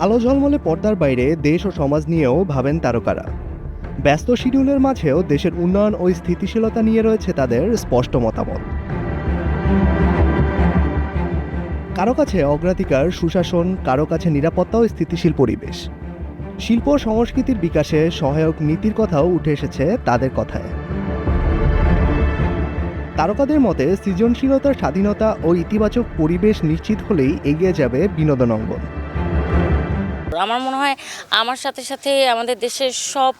আলো ঝলমলে পর্দার বাইরে দেশ ও সমাজ নিয়েও ভাবেন তারকারা। ব্যস্ত শিডিউলের মাঝেও দেশের উন্নয়ন ও স্থিতিশীলতা নিয়ে রয়েছে তাদের স্পষ্ট মতামত। কারো কাছে অগ্রাধিকার সুশাসন, কারো কাছে নিরাপত্তা ও স্থিতিশীল পরিবেশ। শিল্প ও সংস্কৃতির বিকাশে সহায়ক নীতির কথাও উঠে এসেছে তাদের কথায়। তারকাদের মতে সৃজনশীলতার স্বাধীনতা ও ইতিবাচক পরিবেশ নিশ্চিত হলেই এগিয়ে যাবে বিনোদন অঙ্গন। আমার মনে হয় আমার সাথে সাথে আমাদের দেশের সব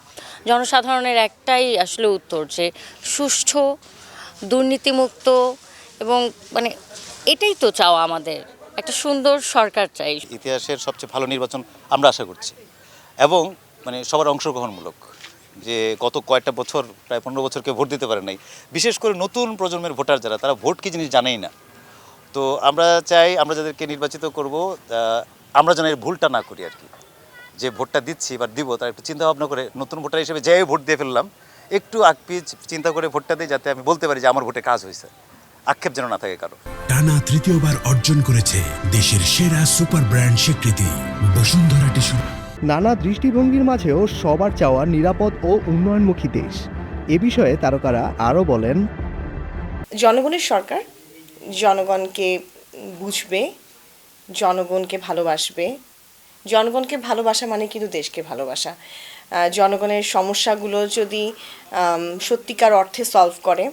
জনসাধারণের একটাই আসলে উত্তর, যে সুষ্ঠু, দুর্নীতিমুক্ত এবং এটাই তো চাওয়া, আমাদের একটা সুন্দর সরকার চাই। ইতিহাসের সবচেয়ে ভালো নির্বাচন আমরা আশা করছি, এবং সবার অংশগ্রহণমূলক। যে গত কয়েকটা বছর, প্রায় 15 বছরকে ভোট দিতে পারে নাই, বিশেষ করে নতুন প্রজন্মের ভোটার যারা, তারা ভোট কি জিনিস জানেই না। তো আমরা চাই আমরা যাদেরকে নির্বাচিত করব, আমরা যেন এর ভুলটা না করি আর কি। যে ভোটটা দিচ্ছি বা দিব, তার একটু চিন্তা ভাবনা করে, নতুন ভোটার হিসেবে যে ভোট দিয়ে ফেললাম, একটু আকপিচ চিন্তা করে ভোটটা দিই, যাতে আমি বলতে পারি যে আমার ভোটে কাজ হয়েছে, আক্ষেপ যেন না থাকে কারো। টানা তৃতীয়বার অর্জন করেছে দেশের সেরা সুপার ব্র্যান্ড স্বীকৃতি বসুন্ধরা টিস্যু। নানা দৃষ্টিভঙ্গির মাঝেও সবার চাওয়া নিরাপদ ও উন্নয়নমুখী দেশ। এ বিষয়ে তারকারা আরও বলেন, জনগণের সরকার জনগণকে বুঝবে, জনগণকে ভালোবাসবে। জনগণকে ভালোবাসা মানে কিন্তু দেশকে ভালোবাসা। জনগণের সমস্যাগুলো যদি সত্যিকার অর্থে সলভ করে,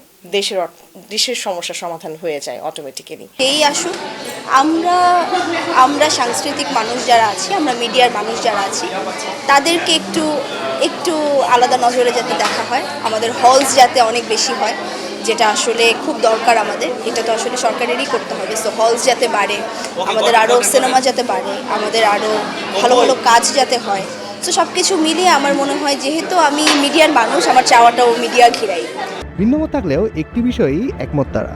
দেশের সমস্যার সমাধান হয়ে যায় অটোমেটিক্যালি। এই আসুক, আমরা সাংস্কৃতিক মানুষ যারা আছি, আমরা মিডিয়ার মানুষ যারা আছি, তাদেরকে একটু আলাদা নজরে যাতে দেখা হয়, আমাদের হলস যাতে অনেক বেশি হয়, যেটা আসলে খুব দরকার আমাদের। এটা তো আসলে সরকারেরই করতে হবে। সো হলস যাতে বাড়ে, আমাদের আরও সিনেমা যাতে বাড়ে, আমাদের আরও ভালো ভালো কাজ যাতে হয়। সো সব কিছু মিলিয়ে আমার মনে হয়, যেহেতু আমি মিডিয়ার মানুষ, আমার চাওয়াটাও মিডিয়া ঘিরাই। ভিন্নমত থাকলেও একটি বিষয়েই একমত তারা,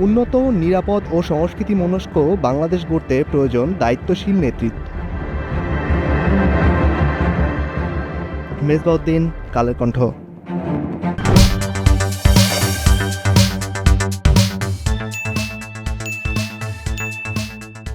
উন্নত, নিরাপদ ও সংস্কৃতি মনস্ক বাংলাদেশ গড়তে প্রয়োজন দায়িত্বশীল নেতৃত্ব। মেজবাউদ্দিন, কালের কণ্ঠ।